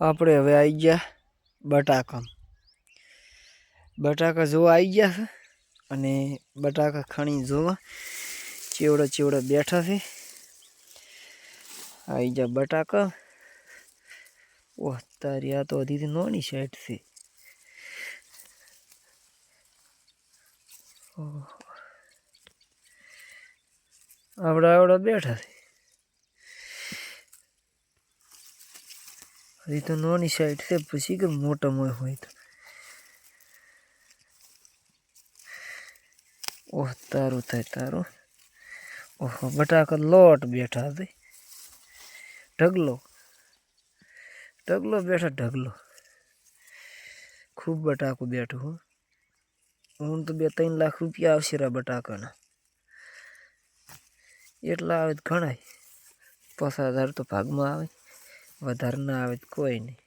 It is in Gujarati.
આપણે હવે આવી ગયા બટાકા. બટાકા જોવા આવી ગયા છે અને બટાકા ખણી જોવા ચેવડા બેઠા છે. આવી ગયા બટાકા. ઓહ તારી આ તો હજી નોની સાઈડ છે. આવડા બેઠા છે. હજી તો નોની સાઈડ છે, પછી કે મોટા મોય હોય તો. ઓહ તારું થાય તારું. ઓહો બટાકા લોટ બેઠા છે. ઢગલો બેઠા ઢગલો. ખૂબ બટાકું બેઠું હો. હું તો 2-3 લાખ રૂપિયા આવશે રા બટાકાના. એટલા આવે તો ઘણાય. 5000 તો ભાગમાં આવે, વધારે ના આવે તો કોઈ નહીં.